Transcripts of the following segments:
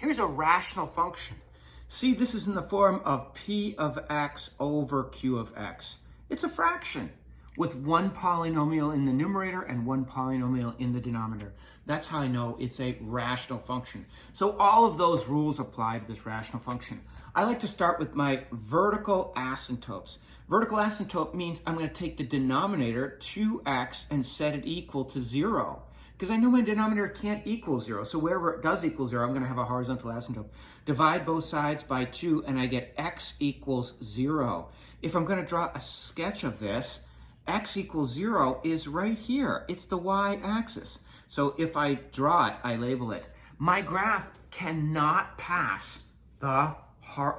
Here's a rational function. See, this is in the form of p of x over q of x. It's a fraction with one polynomial in the numerator and one polynomial in the denominator. That's how I know it's a rational function. So all of those rules apply to this rational function. I like to start with my vertical asymptotes. Vertical asymptote means I'm going to take the denominator, 2x, and set it equal to 0. Because I know my denominator can't equal 0. So wherever it does equal 0, I'm going to have a horizontal asymptote. Divide both sides by 2, and I get x equals 0. If I'm going to draw a sketch of this, x equals 0 is right here. It's the y-axis. So if I draw it, I label it. My graph cannot pass the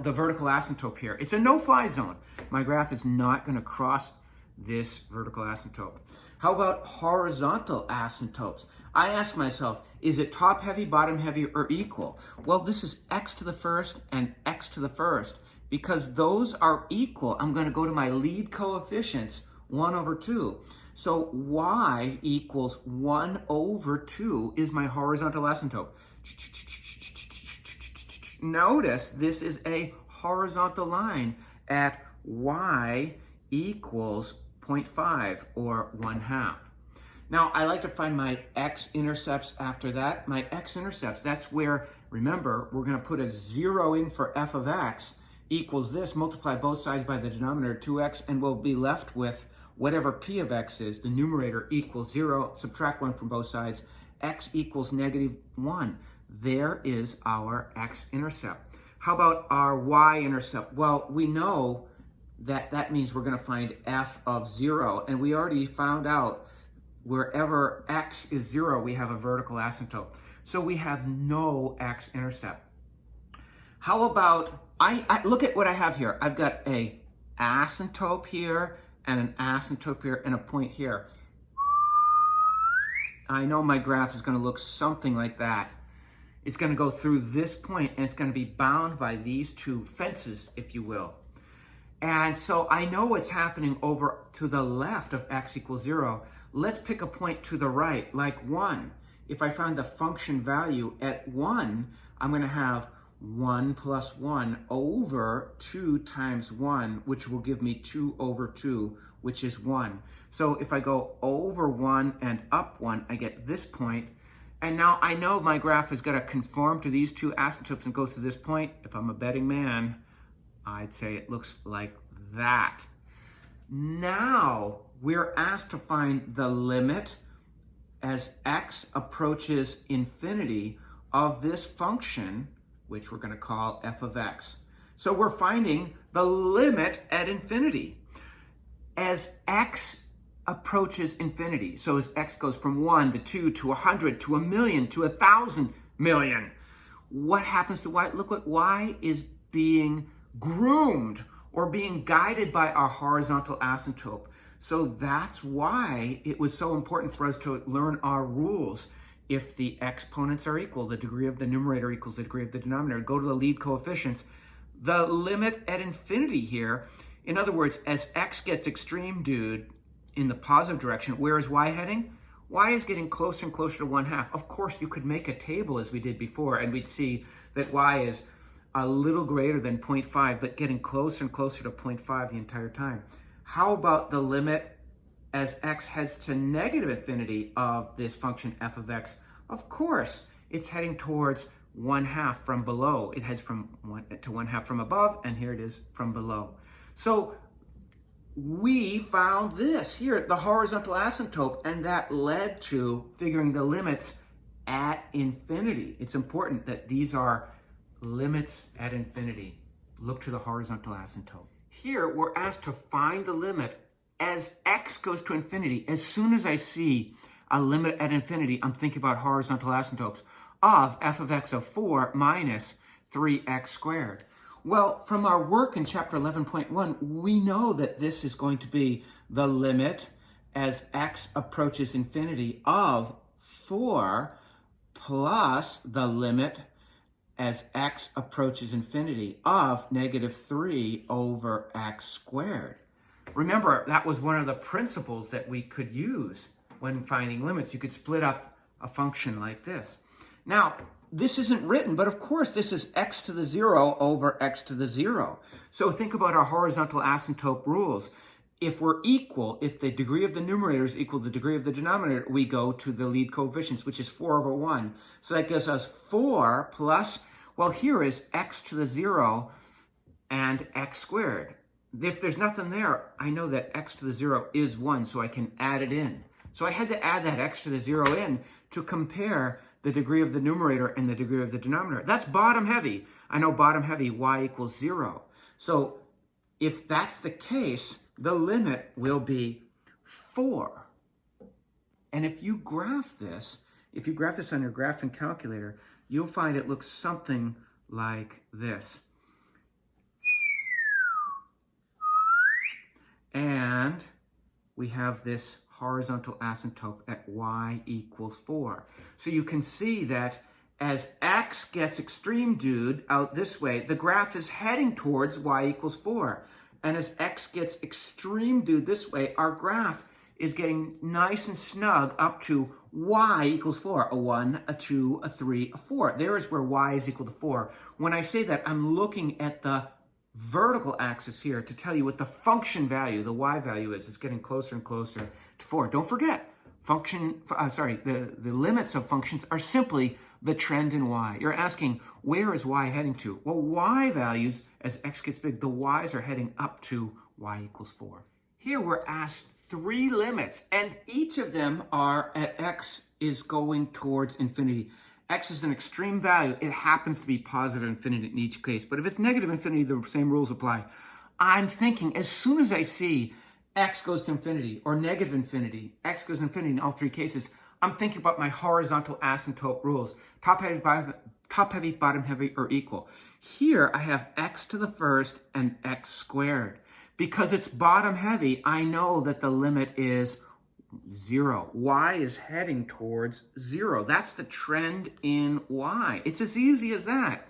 vertical asymptote here. It's a no-fly zone. My graph is not going to cross this vertical asymptote. How about horizontal asymptotes? I ask myself, is it top heavy, bottom heavy, or equal? Well, this is x to the first and x to the first. Because those are equal, I'm going to go to my lead coefficients, 1 over 2. So y equals 1 over 2 is my horizontal asymptote. Notice this is a horizontal line at y equals 0.5 or 1/2. Now, I like to find my x-intercepts after that. My x-intercepts, that's where, remember, we're going to put a 0 in for f of x equals this, multiply both sides by the denominator, 2x, and we'll be left with whatever p of x is. The numerator equals 0, subtract 1 from both sides, x equals -1. There is our x-intercept. How about our y-intercept? Well, we know that that means we're going to find f of 0, and we already found out wherever x is 0, we have a vertical asymptote. So we have no x-intercept. How about, I look at what I have here. I've got a asymptote here, and an asymptote here, and a point here. I know my graph is going to look something like that. It's going to go through this point, and it's going to be bound by these two fences, if you will. And so I know what's happening over to the left of x equals 0. Let's pick a point to the right, like 1. If I find the function value at 1, I'm going to have 1 plus 1 over 2 times 1, which will give me 2 over 2, which is 1. So if I go over 1 and up 1, I get this point. And now I know my graph is going to conform to these two asymptotes and go through this point. If I'm a betting man, I'd say it looks like that. Now we're asked to find the limit as x approaches infinity of this function, which we're going to call f of x. So we're finding the limit at infinity. As x approaches infinity, so as x goes from 1 to 2 to 100 to 1,000,000 to 1,000 million, what happens to y? Look what y is being groomed or being guided by our horizontal asymptote. So that's why it was so important for us to learn our rules. If the exponents are equal, the degree of the numerator equals the degree of the denominator, go to the lead coefficients. The limit at infinity here, in other words, as x gets extreme, dude, in the positive direction, where is y heading? Y is getting closer and closer to 1/2. Of course, you could make a table as we did before, and we'd see that y is a little greater than 0.5, but getting closer and closer to 0.5 the entire time. How about the limit as x heads to negative infinity of this function f of x? Of course, it's heading towards 1/2 from below. It heads from 1 to 1/2 from above, and here it is from below. So we found this here, the horizontal asymptote, and that led to figuring the limits at infinity. It's important that these are limits at infinity. Look to the horizontal asymptote. Here, we're asked to find the limit as x goes to infinity. As soon as I see a limit at infinity, I'm thinking about horizontal asymptotes of f of x of 4 minus 3x squared. Well, from our work in chapter 11.1, we know that this is going to be the limit as x approaches infinity of 4 plus the limit as x approaches infinity of -3 over x squared. Remember, that was one of the principles that we could use when finding limits. You could split up a function like this. Now, this isn't written, but of course this is x to the 0 over x to the 0. So think about our horizontal asymptote rules. If we're equal, if the degree of the numerator is equal to the degree of the denominator, we go to the lead coefficients, which is 4 over 1. So that gives us 4 plus, well, here is x to the 0 and x squared. If there's nothing there, I know that x to the 0 is 1, so I can add it in. So I had to add that x to the 0 in to compare the degree of the numerator and the degree of the denominator. That's bottom heavy. I know bottom heavy, y equals 0. So if that's the case, the limit will be 4. And if you graph this on your graphing calculator, you'll find it looks something like this. And we have this horizontal asymptote at y equals 4. So you can see that as x gets extreme dude out this way, the graph is heading towards y equals 4. And as x gets extreme dude this way, our graph is getting nice and snug up to y equals 4. A 1, a 2, a 3, a 4. There is where y is equal to 4. When I say that, I'm looking at the vertical axis here to tell you what the function value, the y value is. It's getting closer and closer to 4. Don't forget, the limits of functions are simply the trend in y. You're asking, where is y heading to? Well, y values, as x gets big, the y's are heading up to y equals 4. Here we're asked 3 limits, and each of them are at x is going towards infinity. X is an extreme value. It happens to be positive infinity in each case. But if it's negative infinity, the same rules apply. I'm thinking, as soon as I see x goes to infinity or negative infinity, x goes to infinity in all 3 cases, I'm thinking about my horizontal asymptote rules. Top heavy, bottom heavy, or equal. Here I have x to the first and x squared. Because it's bottom heavy, I know that the limit is 0. Y is heading towards 0. That's the trend in y. It's as easy as that.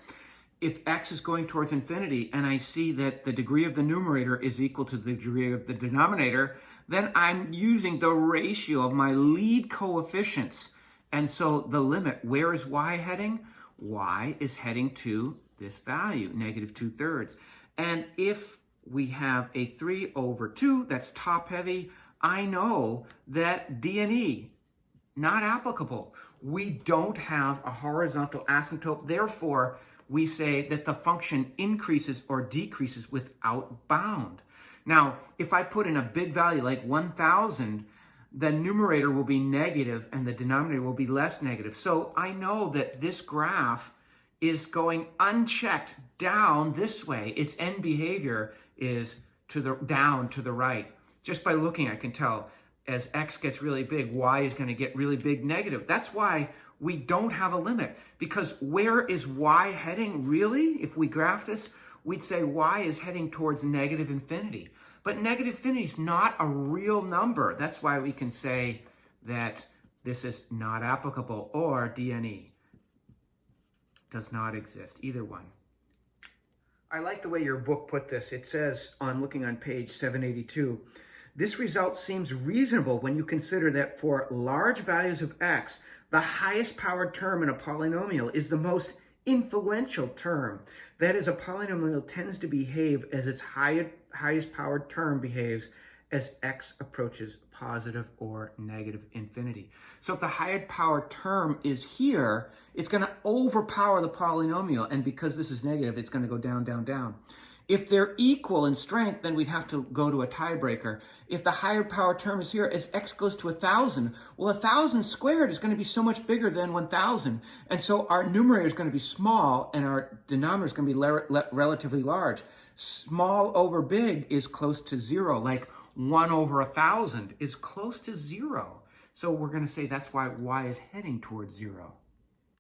If x is going towards infinity and I see that the degree of the numerator is equal to the degree of the denominator, then I'm using the ratio of my lead coefficients. And so the limit, where is y heading? Y is heading to this value, negative 2/3. And if we have a 3 over 2, that's top heavy, I know that D and E, not applicable. We don't have a horizontal asymptote. Therefore, we say that the function increases or decreases without bound. Now, if I put in a big value like 1,000, the numerator will be negative and the denominator will be less negative. So I know that this graph is going unchecked down this way. Its end behavior is down to the right. Just by looking, I can tell as x gets really big, y is going to get really big negative. That's why we don't have a limit, because where is y heading really? If we graph this, we'd say y is heading towards negative infinity. But negative infinity is not a real number. That's why we can say that this is not applicable, or D and E does not exist, either one. I like the way your book put this. It says, looking on page 782, this result seems reasonable when you consider that for large values of x, the highest powered term in a polynomial is the most influential term. That is, a polynomial tends to behave as its highest powered term behaves as x approaches positive or negative infinity. So if the highest powered term is here, it's going to overpower the polynomial. And because this is negative, it's going to go down, down, down. If they're equal in strength, then we'd have to go to a tiebreaker. If the higher power term is here, as x goes to 1,000, well, 1,000 squared is going to be so much bigger than 1,000. And so our numerator is going to be small and our denominator is going to be relatively large. Small over big is close to 0, like 1 over 1,000 is close to 0. So we're going to say that's why y is heading towards 0.